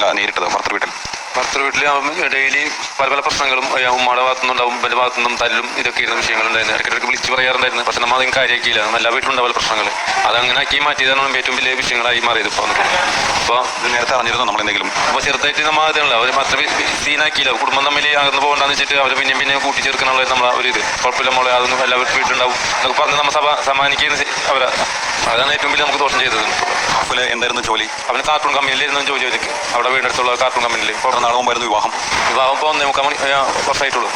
ഫസീല നേരിട്ടത് ഭർത്തൃ വീട്ടിൽ? ഭർത്തൃ വീട്ടിൽ ഡെയിലി പല പല പ്രശ്നങ്ങളും ഉമ്മയുടെ ഭാഗത്തുനിന്നുണ്ടാവും, എൻ്റെ ഭാഗത്തുനിന്നും തല്ലും ഇതൊക്കെ ഇരുന്ന വിഷയങ്ങളുണ്ടായിരുന്നു. ഇടയ്ക്കിടയ്ക്ക് വിളിച്ച് പറയാറുണ്ടായിരുന്നു. പക്ഷെ നമ്മൾ അധികം കാര്യമാക്കിയില്ല. എല്ലാ വീട്ടിലുണ്ടാവും പല പ്രശ്നങ്ങൾ. അതങ്ങനെ ആക്കി മാറ്റിയതാണ് ഏറ്റവും വലിയ വിഷയങ്ങളായി മാറിയത്. അപ്പോൾ ഇത് നേരത്തെ അറിഞ്ഞിരുന്നു നമ്മളെന്തെങ്കിലും? അപ്പോൾ ചെറുതായിട്ട് നമ്മൾ ആദ്യമുള്ള അവർ അത്ര സീനാക്കിയില്ല. കുടുംബം തമ്മിൽ അകന്ന് പോകണ്ടെന്ന് വെച്ചിട്ട് അവർ പിന്നെ കൂട്ടിച്ചേർക്കാനുള്ള നമ്മളെ ഒരു ഇത് കുഴപ്പമില്ല മോളെ, അതൊന്നും എല്ലാവർക്കും വീട്ടിലുണ്ടാവും എന്നൊക്കെ പറഞ്ഞ് നമ്മൾ സമാനിക്കുന്നത് അവരെ. അതാണ് ഏറ്റവും വലിയ നമുക്ക് ദോഷം ചെയ്തത്. അഫ്ല് എന്തായിരുന്നു ജോലി? അവന് കാർട്ടൂൺ കമ്പനിയിലായിരുന്നു ജോലി ചെയ്തിട്ട്, അവിടെ വീടിനടുത്തുള്ള കാർട്ടൂൺ കമ്പനിയിൽ. നാളെ മുമ്പായിരുന്നു വിവാഹം ഇപ്പോൾ 1.25 വർഷമായിട്ടുള്ളൂ.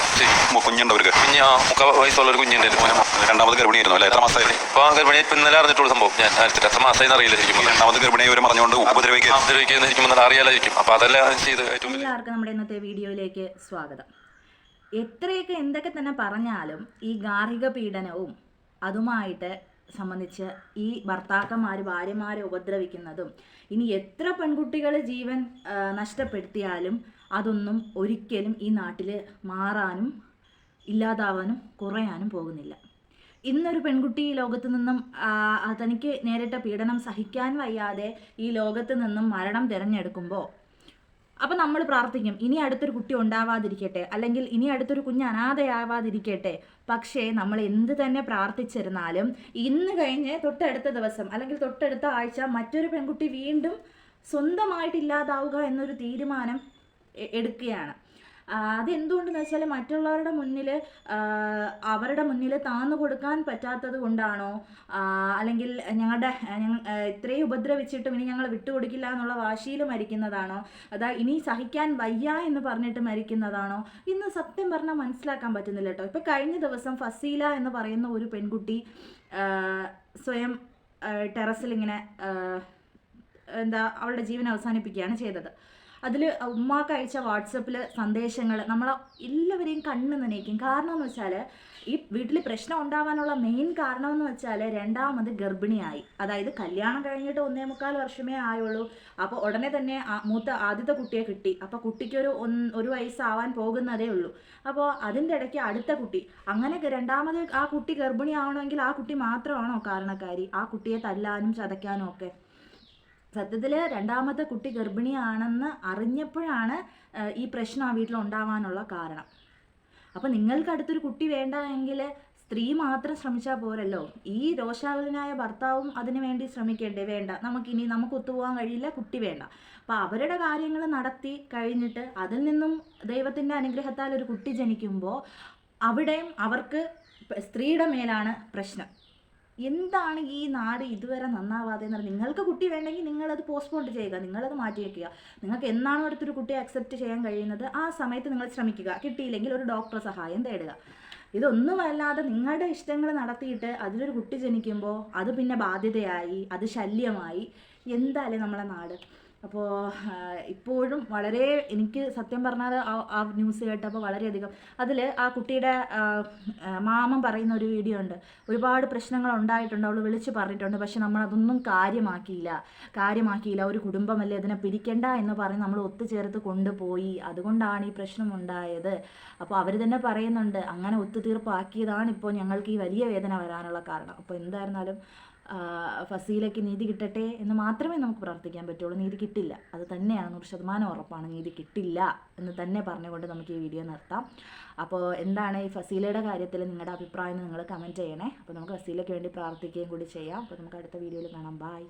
കുഞ്ഞുണ്ടവർക്ക്? കുഞ്ഞ് 3 വയസ്സുള്ള ഒരു കുഞ്ഞുണ്ടായിരുന്നു. രണ്ടാമത് ഗർഭിണിയായിരുന്നു അല്ലേ? എത്ര മാസമായിരുന്നു? ഇപ്പോൾ ഗർഭിണി ഇപ്പം ഇന്നലെ അറിഞ്ഞിട്ടുള്ള സംഭവം. ഞാൻ എത്ര മാസമായി അറിയില്ല ശരിക്കും. രണ്ടാമത് ഗർഭിണിയെ ഒരു പറഞ്ഞുകൊണ്ട് ഉപദ്രവിക്കുന്നതായിരിക്കും അറിയാലായിരിക്കും. അപ്പോൾ അതെല്ലാം ചെയ്ത് ഏറ്റവും എല്ലാവർക്കും നമ്മുടെ ഇന്നത്തെ വീഡിയോയിലേക്ക് സ്വാഗതം. എന്തൊക്കെ തന്നെ പറഞ്ഞാലും ഈ ഗാർഹിക പീഡനവും അതുമായിട്ട് സംബന്ധിച്ച് ഈ ഭർത്താക്കന്മാർ ഭാര്യമാരെ ഉപദ്രവിക്കുന്നതും ഇനി എത്ര പെൺകുട്ടികൾ ജീവൻ നഷ്ടപ്പെടുത്തിയാലും അതൊന്നും ഒരിക്കലും ഈ നാട്ടിൽ മാറാനും ഇല്ലാതാവാനും കുറയാനും പോകുന്നില്ല. ഇന്നൊരു പെൺകുട്ടി ഈ ലോകത്ത് നിന്നും തനിക്ക് നേരിട്ട പീഡനം സഹിക്കാൻ വയ്യാതെ ഈ ലോകത്ത് നിന്നും മരണം തിരഞ്ഞെടുക്കുമ്പോൾ അപ്പം നമ്മൾ പ്രാർത്ഥിക്കും, ഇനി അടുത്തൊരു കുട്ടി ഉണ്ടാവാതിരിക്കട്ടെ, അല്ലെങ്കിൽ ഇനി അടുത്തൊരു കുഞ്ഞ് അനാഥയാവാതിരിക്കട്ടെ. പക്ഷേ നമ്മൾ എന്ത് തന്നെ പ്രാർത്ഥിച്ചിരുന്നാലും ഇന്ന് കഴിഞ്ഞ് തൊട്ടടുത്ത ദിവസം അല്ലെങ്കിൽ തൊട്ടടുത്ത ആഴ്ച മറ്റൊരു പെൺകുട്ടി വീണ്ടും സ്വന്തമായിട്ട് ഇല്ലാതാവുക എന്നൊരു തീരുമാനം എടുക്കുകയാണ്. അതെന്തുകൊണ്ടെന്ന് വെച്ചാൽ മറ്റുള്ളവരുടെ മുന്നിൽ അവരുടെ മുന്നിൽ താന്നു കൊടുക്കാൻ പറ്റാത്തത് കൊണ്ടാണോ, അല്ലെങ്കിൽ ഇത്രയും ഉപദ്രവിച്ചിട്ടും ഇനി ഞങ്ങൾ വിട്ടുകൊടുക്കില്ല എന്നുള്ള വാശിയിൽ മരിക്കുന്നതാണോ, ഇനി സഹിക്കാൻ വയ്യ എന്ന് പറഞ്ഞിട്ട് മരിക്കുന്നതാണോ, ഇന്ന് സത്യം പറഞ്ഞാൽ മനസ്സിലാക്കാൻ പറ്റുന്നില്ല കേട്ടോ. ഇപ്പോൾ കഴിഞ്ഞ ദിവസം ഫസീല എന്ന് പറയുന്ന ഒരു പെൺകുട്ടി സ്വയം ടെറസിൽ ഇങ്ങനെ അവളുടെ ജീവൻ അവസാനിപ്പിക്കുകയാണ് ചെയ്തത്. അതിൽ ഉമ്മാക്ക് അയച്ച വാട്സപ്പിൽ സന്ദേശങ്ങൾ നമ്മളെ എല്ലാവരെയും കണ്ണ് നനയിക്കും. കാരണം എന്ന് വെച്ചാൽ ഈ വീട്ടിൽ പ്രശ്നം ഉണ്ടാവാനുള്ള മെയിൻ കാരണം എന്ന് വെച്ചാൽ രണ്ടാമത് ഗർഭിണിയായി. അതായത് കല്യാണം കഴിഞ്ഞിട്ട് 1.25 വർഷമേ ആയുള്ളൂ. അപ്പോൾ ഉടനെ തന്നെ ആദ്യത്തെ കുട്ടിയെ കിട്ടി. അപ്പോൾ കുട്ടിക്ക് ഒരു വയസ്സാവാൻ പോകുന്നതേ ഉള്ളൂ. അപ്പോൾ അതിൻ്റെ ഇടയ്ക്ക് അടുത്ത കുട്ടി. അങ്ങനെ രണ്ടാമത് ആ കുട്ടി ഗർഭിണിയാവണമെങ്കിൽ ആ കുട്ടി മാത്രമാണോ കാരണക്കാരി? ആ കുട്ടിയെ തല്ലാനും ചതയ്ക്കാനും ഒക്കെ. സത്യത്തിൽ രണ്ടാമത്തെ കുട്ടി ഗർഭിണിയാണെന്ന് അറിഞ്ഞപ്പോഴാണ് ഈ പ്രശ്നം ആ വീട്ടിൽ ഉണ്ടാവാനുള്ള കാരണം. അപ്പോൾ നിങ്ങൾക്ക് അടുത്തൊരു കുട്ടി വേണ്ട എങ്കിൽ സ്ത്രീ മാത്രം ശ്രമിച്ചാൽ പോരല്ലോ. ഈ രോഷാകുലനായ ഭർത്താവും അതിനു വേണ്ടി ശ്രമിക്കേണ്ടേ? വേണ്ട, നമുക്ക് ഒത്തുപോകാൻ കഴിയില്ല, കുട്ടി വേണ്ട. അപ്പോൾ അവരുടെ കാര്യങ്ങൾ നടത്തി കഴിഞ്ഞിട്ട് അതിൽ നിന്നും ദൈവത്തിൻ്റെ അനുഗ്രഹത്താൽ ഒരു കുട്ടി ജനിക്കുമ്പോൾ അവിടെയും അവർക്ക് സ്ത്രീയുടെ മേലാണ് പ്രശ്നം. എന്താണ് ഈ നാട് ഇതുവരെ നന്നാവാതെ എന്ന് പറഞ്ഞാൽ, നിങ്ങൾക്ക് കുട്ടി വേണ്ടെങ്കിൽ നിങ്ങളത് പോസ്റ്റ്പോൺ ചെയ്യുക, നിങ്ങളത് മാറ്റി വയ്ക്കുക. നിങ്ങൾക്ക് എന്നാണോ അടുത്തൊരു കുട്ടിയെ അക്സെപ്റ്റ് ചെയ്യാൻ കഴിയുന്നത് ആ സമയത്ത് നിങ്ങൾ ശ്രമിക്കുക. കിട്ടിയില്ലെങ്കിൽ ഒരു ഡോക്ടറെ സഹായം തേടുക. ഇതൊന്നുമല്ലാതെ നിങ്ങളുടെ ഇഷ്ടങ്ങൾ നടത്തിയിട്ട് അതിലൊരു കുട്ടി ജനിക്കുമ്പോൾ അത് പിന്നെ ബാധ്യതയായി, അത് ശല്യമായി. എന്തായാലും നമ്മളെ നാട്. അപ്പോൾ ഇപ്പോഴും വളരെ എനിക്ക് സത്യം പറഞ്ഞാൽ ആ ന്യൂസ് കേട്ടപ്പോൾ വളരെയധികം അതിൽ ആ കുട്ടിയുടെ മാമൻ പറയുന്ന ഒരു വീഡിയോ ഉണ്ട്. ഒരുപാട് പ്രശ്നങ്ങൾ ഉണ്ടായിട്ടുണ്ട്, അവൾ വിളിച്ച് പറഞ്ഞിട്ടുണ്ട്. പക്ഷെ നമ്മളതൊന്നും കാര്യമാക്കിയില്ല. ഒരു കുടുംബമല്ലേ, അതിനെ പിരിക്കണ്ട എന്ന് പറഞ്ഞ് നമ്മൾ ഒത്തുചേർത്ത് കൊണ്ടുപോയി. അതുകൊണ്ടാണ് ഈ പ്രശ്നം ഉണ്ടായത്. അപ്പോൾ അവർ തന്നെ പറയുന്നുണ്ട്, അങ്ങനെ ഒത്തുതീർപ്പാക്കിയതാണ് ഇപ്പോൾ ഞങ്ങൾക്ക് ഈ വലിയ വേദന വരാനുള്ള കാരണം. അപ്പോൾ എന്തായിരുന്നാലും ഫസീലയ്ക്ക് നീതി കിട്ടട്ടെ എന്ന് മാത്രമേ നമുക്ക് പ്രാർത്ഥിക്കാൻ പറ്റുള്ളൂ. നീതി കിട്ടില്ല, അത് തന്നെയാണ് 100% ഉറപ്പാണ്. നീതി കിട്ടില്ല എന്ന് തന്നെ പറഞ്ഞുകൊണ്ട് നമുക്ക് ഈ വീഡിയോ നിർത്താം. അപ്പോൾ എന്താണ് ഈ ഫസീലയുടെ കാര്യത്തിൽ നിങ്ങളുടെ അഭിപ്രായം നിങ്ങൾ കമൻറ്റ് ചെയ്യണേ. അപ്പോൾ നമുക്ക് ഫസീലയ്ക്ക് വേണ്ടി പ്രാർത്ഥിക്കുകയും കൂടി ചെയ്യാം. അപ്പോൾ നമുക്ക് അടുത്ത വീഡിയോയിൽ കാണാം. ബൈ.